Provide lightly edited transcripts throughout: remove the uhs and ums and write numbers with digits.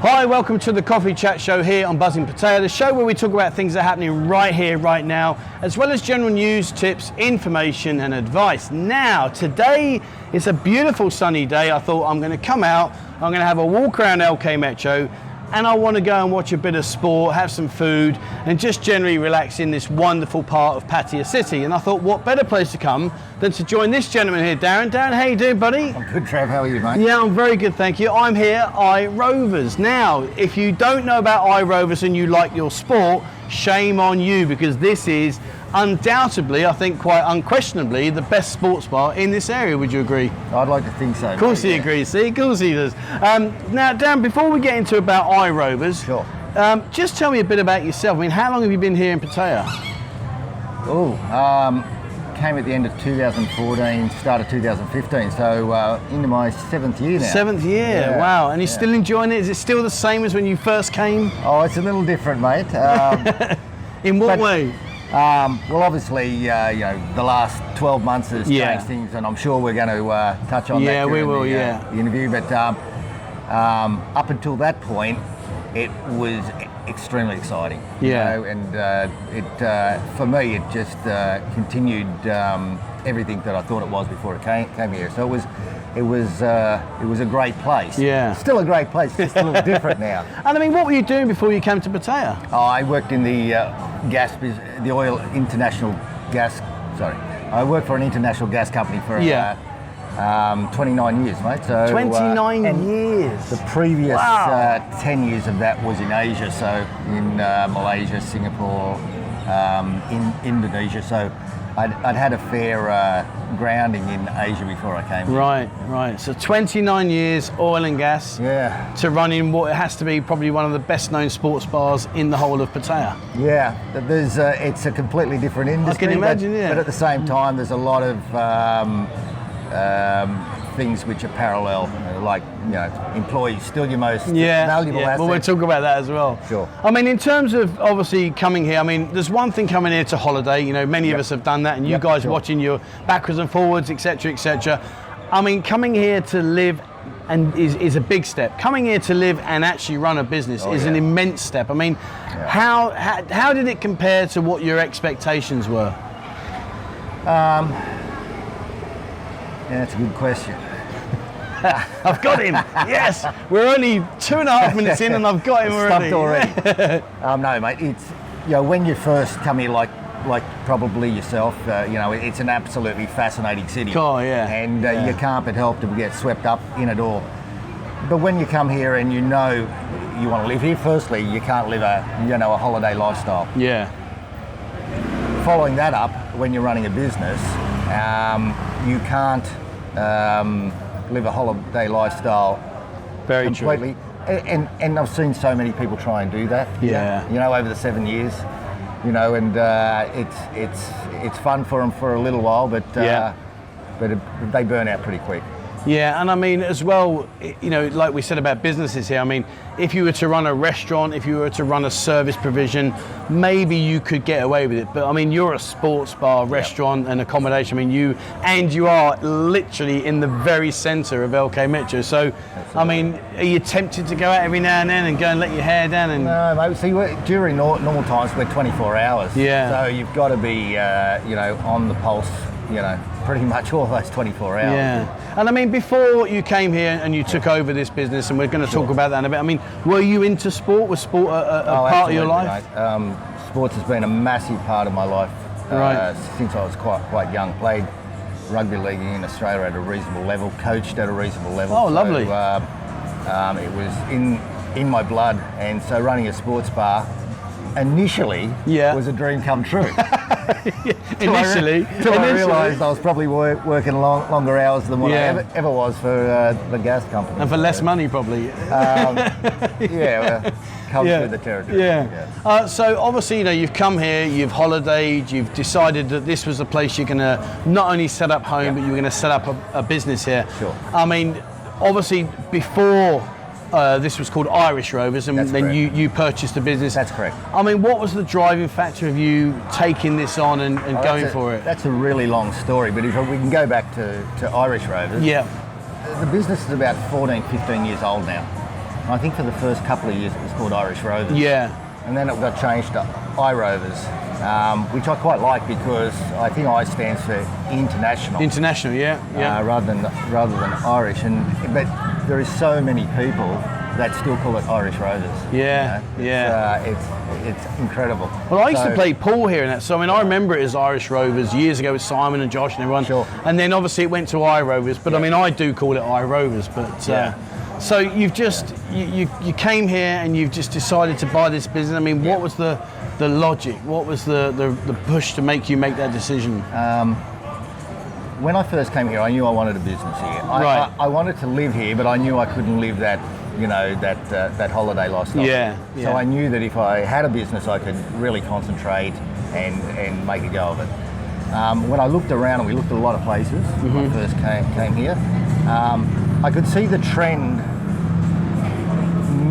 Hi, welcome to the Coffee Chat Show here on Buzzing Pattaya, the show where we talk about things that are happening right here, right now, as well as general news, tips, information and advice. Now, today is a beautiful sunny day. I thought I'm going to come out, I'm going to have a walk around LK Metro, and I want to go and watch a bit of sport, have some food, and just generally relax in this wonderful part of Pattaya City. And I thought, what better place to come than to join this gentleman here, Darren. Darren, how you doing, buddy? I'm good, Trav. How are you, mate? Yeah, I'm very good, thank you. I'm here, I-Rovers. Now, if you don't know about I-Rovers and you like your sport, shame on you, because this is undoubtedly, I think quite unquestionably, the best sports bar in this area. Would you agree? I'd like to think so. Of course he agrees, see? Of course he does. Now, Dan, before we get into about I-Rovers, Sure. Just tell me a bit about yourself. I mean, how long have you been here in Pattaya? Came at the end of 2014, started 2015, so into my 7th year now. 7th year, Yeah. wow. And you're still enjoying it? Is it still the same as when you first came? Oh, it's a little different, mate. In what way? Well, obviously, the last 12 months has changed things, and I'm sure we're going to touch on that Yeah, we will, the interview. But up until that point, it was extremely exciting. Yeah. You know, and for me, it just continued everything that I thought it was before it came here. So it was a great place. Yeah. Still a great place, just a little different now. And I mean, what were you doing before you came to Pattaya? I worked in the the oil international gas. Sorry, I worked for an international gas company for 29 years, mate. So 29 years. The previous Wow. 10 years of that was in Asia, so in Malaysia, Singapore, in Indonesia. So I'd had a fair grounding in Asia before I came here. Right. So 29 years, oil and gas, Yeah. to run in what has to be probably one of the best known sports bars in the whole of Pattaya. Yeah, it's a completely different industry. I can imagine, but at the same time, there's a lot of things which are parallel, like employees still your most valuable asset. Well, we'll talk about that as well. Sure. I mean, in terms of obviously coming here, I mean, there's one thing coming here to holiday. You know, many of us have done that, and you guys watching your backwards and forwards, etc., etc. I mean, coming here to live and is a big step. Coming here to live and actually run a business is an immense step. I mean, how did it compare to what your expectations were? Yeah, that's a good question. I've got him. Yes, we're only 2.5 minutes in, and I've got him already. Stumped already. No, mate. It's when you first come here, like probably yourself, it's an absolutely fascinating city. Oh, yeah. And you can't but help to get swept up in it all. But when you come here and you know you want to live here, firstly, you can't live a holiday lifestyle. Yeah. Following that up, when you're running a business, you can't live a holiday lifestyle Very completely. true. And I've seen so many people try and do that. Yeah. Over the 7 years, and it's fun for them for a little while, but they burn out pretty quick. Yeah, and I mean, as well, like we said about businesses here, I mean, if you were to run a restaurant, if you were to run a service provision, maybe you could get away with it. But I mean, you're a sports bar, restaurant and accommodation. I mean, you are literally in the very centre of LK Metro. So, absolutely. I mean, are you tempted to go out every now and then and go and let your hair down? And No, mate. See, during normal times, we're 24 hours. Yeah. So you've got to be, on the pulse, pretty much all those 24 hours. Yeah. And I mean, before you came here and you took over this business, and we're going to talk about that in a bit, I mean, were you into sport? Was sport a part of your life? Mate. Sports has been a massive part of my life since I was quite young. Played rugby league in Australia at a reasonable level, coached at a reasonable level. Oh, lovely. So, it was in my blood, and so running a sports bar initially was a dream come true. Initially, I realised I was probably working longer hours than what I ever was for the gas company. And for less money, probably. Comes with the territory. Yeah. So obviously, you've come here, you've holidayed, you've decided that this was the place you're going to not only set up home, but you're going to set up a business here. Sure. I mean, obviously, before this was called Irish Rovers, and That's then correct. you purchased a business. That's correct. I mean, what was the driving factor of you taking this on and going for it? That's a really long story, but if we can go back to Irish Rovers. Yeah. The business is about 14, 15 years old now. I think for the first couple of years it was called Irish Rovers. Yeah. And then it got changed to I-Rovers, which I quite like because I think I stands for international. International, yeah. Rather than Irish. But there is so many people that still call it Irish Rovers. Yeah, It's incredible. Well, I used to play pool here and that, so I mean, I remember it as Irish Rovers years ago with Simon and Josh and everyone. Sure. And then obviously it went to I-Rovers, but I mean, I do call it I-Rovers, but... So you've just, you came here and you've just decided to buy this business. I mean, what was the logic? What was the push to make you make that decision? When I first came here, I knew I wanted a business here. I wanted to live here, but I knew I couldn't live that, that holiday lifestyle. So I knew that if I had a business, I could really concentrate and make a go of it. When I looked around, and we looked at a lot of places when I first came here, I could see the trend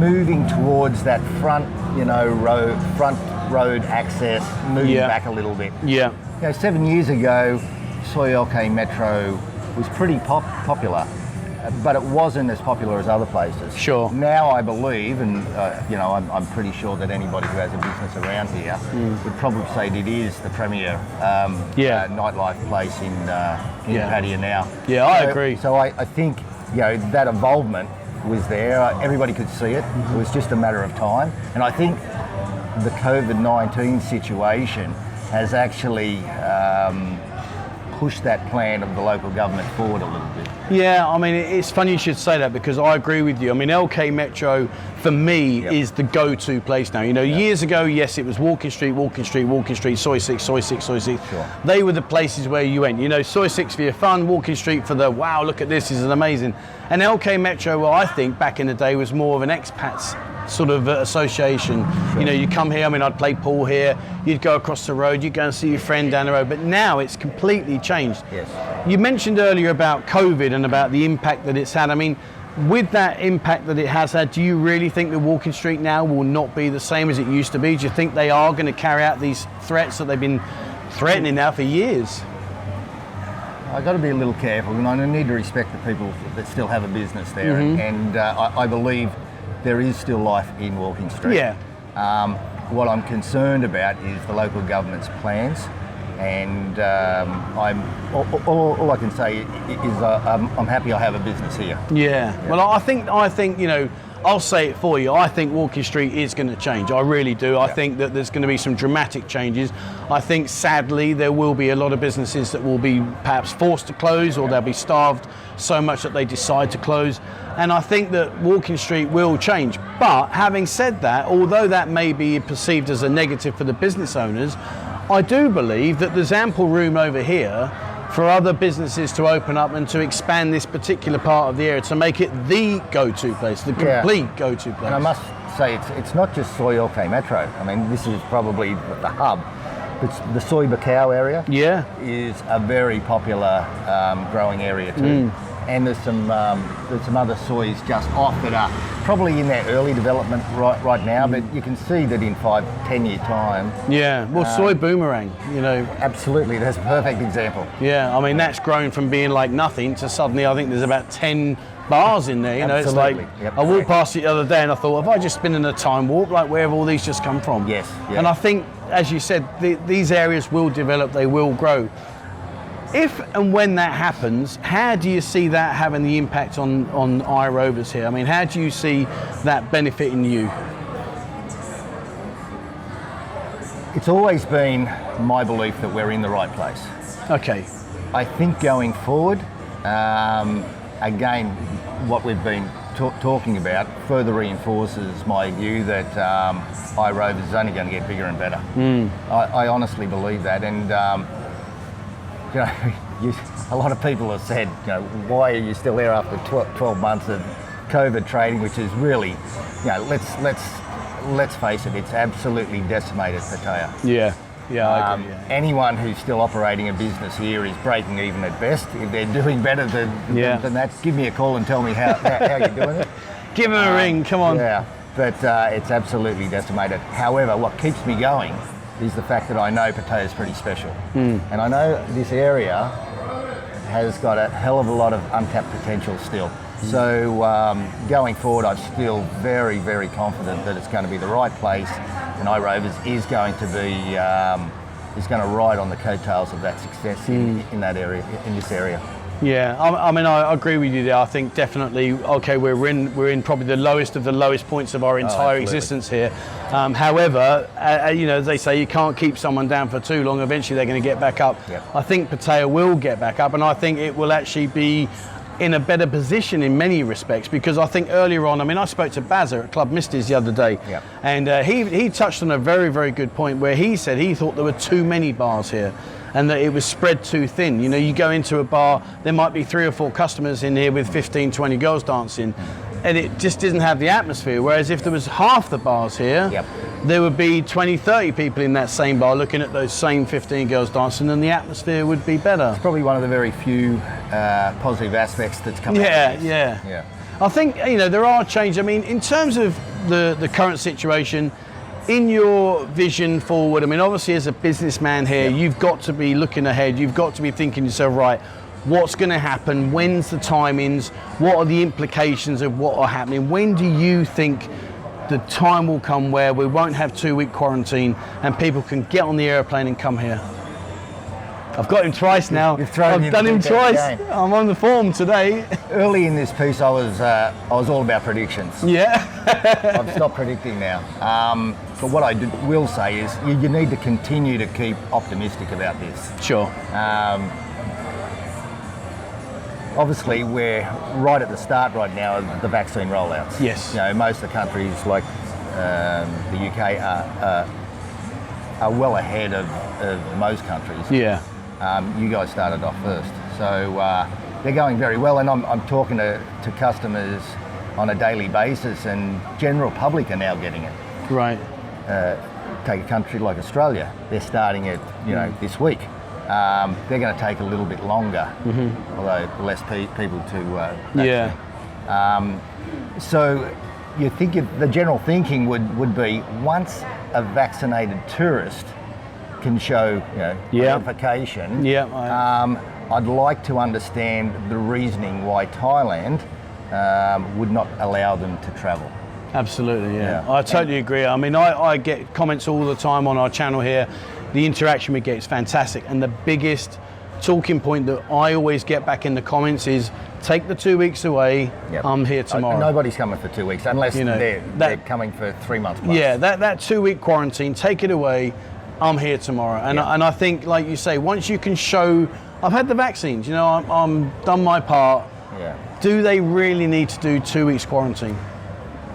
moving towards that front road access, moving back a little bit. 7 years ago, Soi OK Metro was pretty popular, but it wasn't as popular as other places. Sure. Now I believe, and I'm pretty sure that anybody who has a business around here would probably say it is the premier nightlife place in Pattaya now. Yeah, I agree. So I think that involvement was there. Everybody could see it. It was just a matter of time. And I think the COVID-19 situation has actually pushed that plan of the local government forward a little bit. Yeah, I mean, it's funny you should say that because I agree with you. I mean, LK Metro, for me, is the go-to place now. Years ago, yes, it was Walking Street, Soi 6. Sure. They were the places where you went. Soi 6 for your fun, Walking Street for the, wow, look at this is amazing. And LK Metro, well, I think back in the day was more of an expats sort of association. Sure. You come here, I mean, I'd play pool here, you'd go across the road, you'd go and see your friend down the road, but now it's completely changed. Yes. You mentioned earlier about COVID and about the impact that it's had. I mean, with that impact that it has had, do you really think that Walking Street now will not be the same as it used to be? Do you think they are going to carry out these threats that they've been threatening now for years? I've got to be a little careful, and I need to respect the people that still have a business there, and I believe there is still life in Walking Street. Yeah. What I'm concerned about is the local government's plans, and all I can say is I'm happy I have a business here. Yeah. Well, I think I'll say it for you. I think Walking Street is going to change. I really do. I think that there's going to be some dramatic changes. I think, sadly, there will be a lot of businesses that will be perhaps forced to close, or they'll be starved so much that they decide to close. And I think that Walking Street will change. But having said that, although that may be perceived as a negative for the business owners, I do believe that there's ample room over here for other businesses to open up and to expand this particular part of the area to make it the go-to place, the complete go-to place. And I must say, it's not just Soi OK Metro. I mean, this is probably the hub. It's the Soi Buakhao area is a very popular growing area too. And there's some other soys just off that are probably in their early development right now, but you can see that in 5-10 year time. Yeah, well, Soi Boomerang, Absolutely, that's a perfect example. Yeah, I mean, that's grown from being like nothing to suddenly I think there's about 10 bars in there. Absolutely. It's like, I walked past it the other day and I thought, have I just been in a time warp? Like, where have all these just come from? Yes. And I think, as you said, these areas will develop, they will grow. If and when that happens, how do you see that having the impact on I-Rovers here? I mean, how do you see that benefiting you? It's always been my belief that we're in the right place. Okay. I think going forward, again, what we've been talking about further reinforces my view that I-Rovers is only going to get bigger and better. I honestly believe that, and a lot of people have said, why are you still there after 12 months of COVID trading, which is really, let's face it, it's absolutely decimated Pattaya. Yeah, I agree. Anyone who's still operating a business here is breaking even at best. If they're doing better than that, give me a call and tell me how you're doing it. Give them a ring, come on. Yeah, but it's absolutely decimated. However, what keeps me going is the fact that I know Pattaya is pretty special. And I know this area has got a hell of a lot of untapped potential still. So going forward, I'm still very, very confident that it's going to be the right place, and I-Rovers is going to be is going to ride on the coattails of that success in that area, in this area. Yeah, I mean, I agree with you there. I think definitely, okay, we're in probably the lowest of the lowest points of our entire existence here. However, you know, as they say, you can't keep someone down for too long. Eventually, they're going to get back up. Yep. I think Pattaya will get back up, and I think it will actually be in a better position in many respects, because I think earlier on, I mean, I spoke to Bazza at Club Misty's the other day, yep. and he touched on a very, very good point where he said he thought there were too many bars here, and that it was spread too thin. You know, you go into a bar, there might be 3 or 4 customers in here with 15, 20 girls dancing, and it just doesn't have the atmosphere. Whereas if there was half the bars here, yep. there would be 20, 30 people in that same bar looking at those same 15 girls dancing, and the atmosphere would be better. It's probably one of the very few positive aspects that's come out of this. Yeah. I think, you know, there are changes. I mean, in terms of the current situation, in your vision forward, I mean, obviously as a businessman here, yep. you've got to be looking ahead. You've got to be thinking to yourself, right, what's going to happen? When's the timings? What are the implications of what are happening? When do you think the time will come where we won't have 2-week quarantine and people can get on the airplane and come here? I've got him twice now. I've done him twice. I'm on the form today. Early in this piece, I was all about predictions. Yeah. I've stopped predicting now. But what I will say is you need to continue to keep optimistic about this. Sure. Obviously, we're right at the start right now of the vaccine rollouts. Yes. You know, most of the countries like the UK are well ahead of most countries. Yeah. You guys started off first, so they're going very well. And I'm talking to customers on a daily basis, and general public are now getting it. Right. Take a country like Australia, they're starting it, you know, this week. They're going to take a little bit longer, although less people to vaccinate. So you think the general thinking would be, once a vaccinated tourist can show, you know, identification, I'd like to understand the reasoning why Thailand would not allow them to travel. Absolutely, yeah. I totally agree. I mean, I get comments all the time on our channel here. The interaction we get is fantastic, and the biggest talking point that I always get back in the comments is, take the 2 weeks away, I'm here tomorrow. Nobody's coming for 2 weeks, unless they're coming for 3 months plus. Yeah, that 2-week quarantine, take it away, I'm here tomorrow. And I think, like you say, once you can show, I've had the vaccines, you know, I'm done my part, do they really need to do 2 weeks quarantine?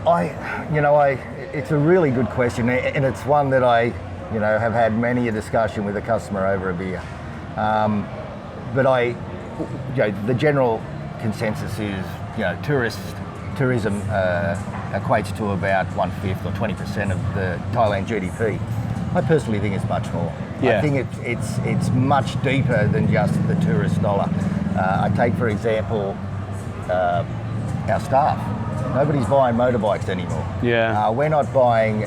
It's a really good question, and it's one that I have had many a discussion with a customer over a beer. But the general consensus is, tourism equates to about 1/5 or 20% of the Thailand GDP. I personally think it's much more. I think it's much deeper than just the tourist dollar. I take, for example, our staff. Nobody's buying motorbikes anymore. We're not buying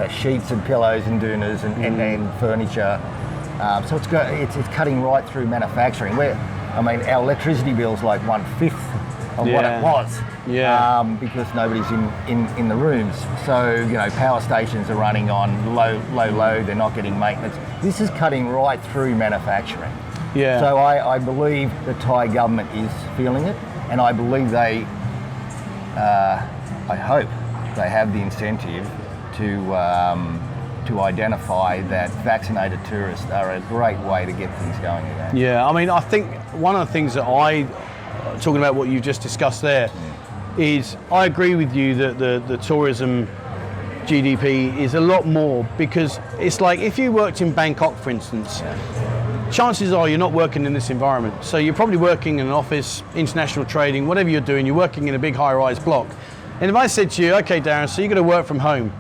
sheets and pillows and doonas and furniture. So it's cutting right through manufacturing. Our electricity bill's like 1/5 of what it was. Because nobody's in the rooms. So, power stations are running on low load, they're not getting maintenance. This is cutting right through manufacturing. So I believe the Thai government is feeling it, and I believe I hope they have the incentive to identify that vaccinated tourists are a great way to get things going again. I think one of the things that talking about what you just discussed there, is I agree with you that the tourism GDP is a lot more, because it's like if you worked in Bangkok, for instance, chances are you're not working in this environment. So you're probably working in an office, international trading, whatever you're doing, you're working in a big high-rise block. And if I said to you, okay, Darren, so you're going to work from home,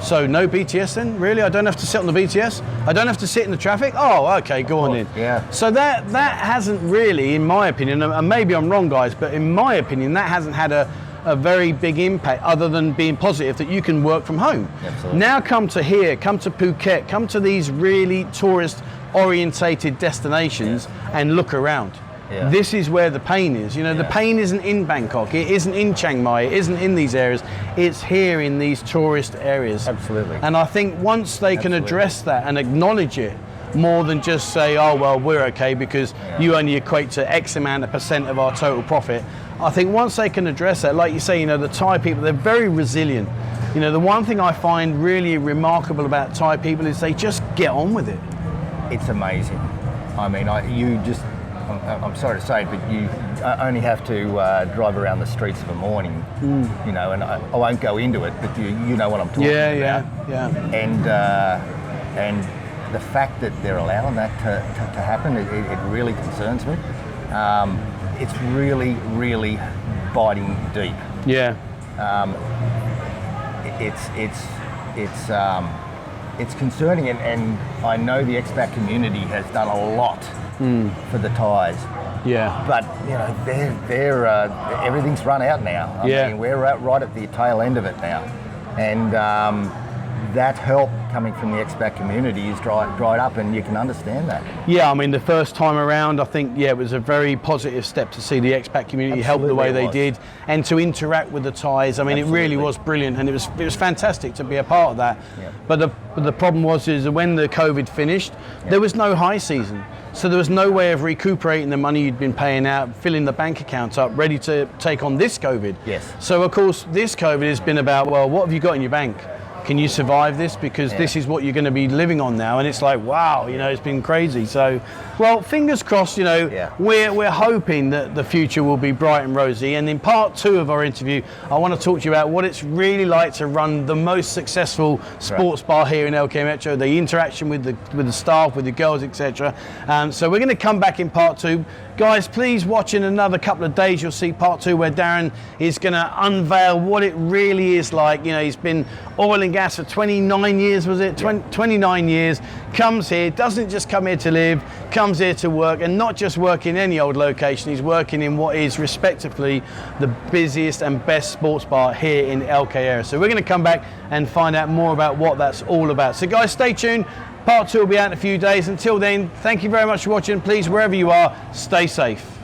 so no BTS then? Really? I don't have to sit on the BTS? I don't have to sit in the traffic? Oh, okay, go on then. So that hasn't really, in my opinion, and maybe I'm wrong, guys, but in my opinion, that hasn't had a very big impact, other than being positive, that you can work from home. Absolutely. Now come to here, come to Phuket, come to these really tourist-orientated destinations and look around. this is where the pain is. You know, the pain isn't in Bangkok, it isn't in Chiang Mai, it isn't in these areas, it's here in these tourist areas. Absolutely. And I think once they can address that and acknowledge it, more than just say, oh, well, we're okay because you only equate to X amount of % of our total profit. I think once they can address that, like you say, you know, the Thai people, they're very resilient. You know, the one thing I find really remarkable about Thai people is they just get on with it. It's amazing. I mean, I'm sorry to say it, but you only have to drive around the streets of a morning, you know, and I won't go into it, but you know what I'm talking about. Yeah. And the fact that they're allowing that to happen, it really concerns me. It's really, really biting deep. Yeah. It's concerning, and I know the expat community has done a lot for the Thais. Yeah. But you know, they're everything's run out now. I mean, we're right at the tail end of it now, and that help coming from the expat community is dried up, and you can understand that. Yeah, I mean, the first time around, I think, it was a very positive step to see the expat community help the way they did, and to interact with the Thais. I mean, it really was brilliant, and it was fantastic to be a part of that. Yeah. But the problem was that when the COVID finished, there was no high season. So there was no way of recuperating the money you'd been paying out, filling the bank accounts up, ready to take on this COVID. Yes. So of course, this COVID has been about, well, what have you got in your bank? Can you survive this? Because this is what you're going to be living on now. And it's like, wow, you know, it's been crazy. So, well, fingers crossed, you know, we're hoping that the future will be bright and rosy. And in part 2 of our interview, I want to talk to you about what it's really like to run the most successful sports bar here in LK Metro, the interaction with the staff, with the girls, etc. So we're going to come back in part 2. Guys, please watch in another couple of days. You'll see part 2 where Darren is going to unveil what it really is like. You know, he's been oil and gas for 29 years, was it? 29 years. Comes here, doesn't just come here to live, comes here to work, and not just work in any old location. He's working in what is respectively the busiest and best sports bar here in LK area. So we're going to come back and find out more about what that's all about. So guys, stay tuned. Part 2 will be out in a few days. Until then, thank you very much for watching. Please, wherever you are, stay safe.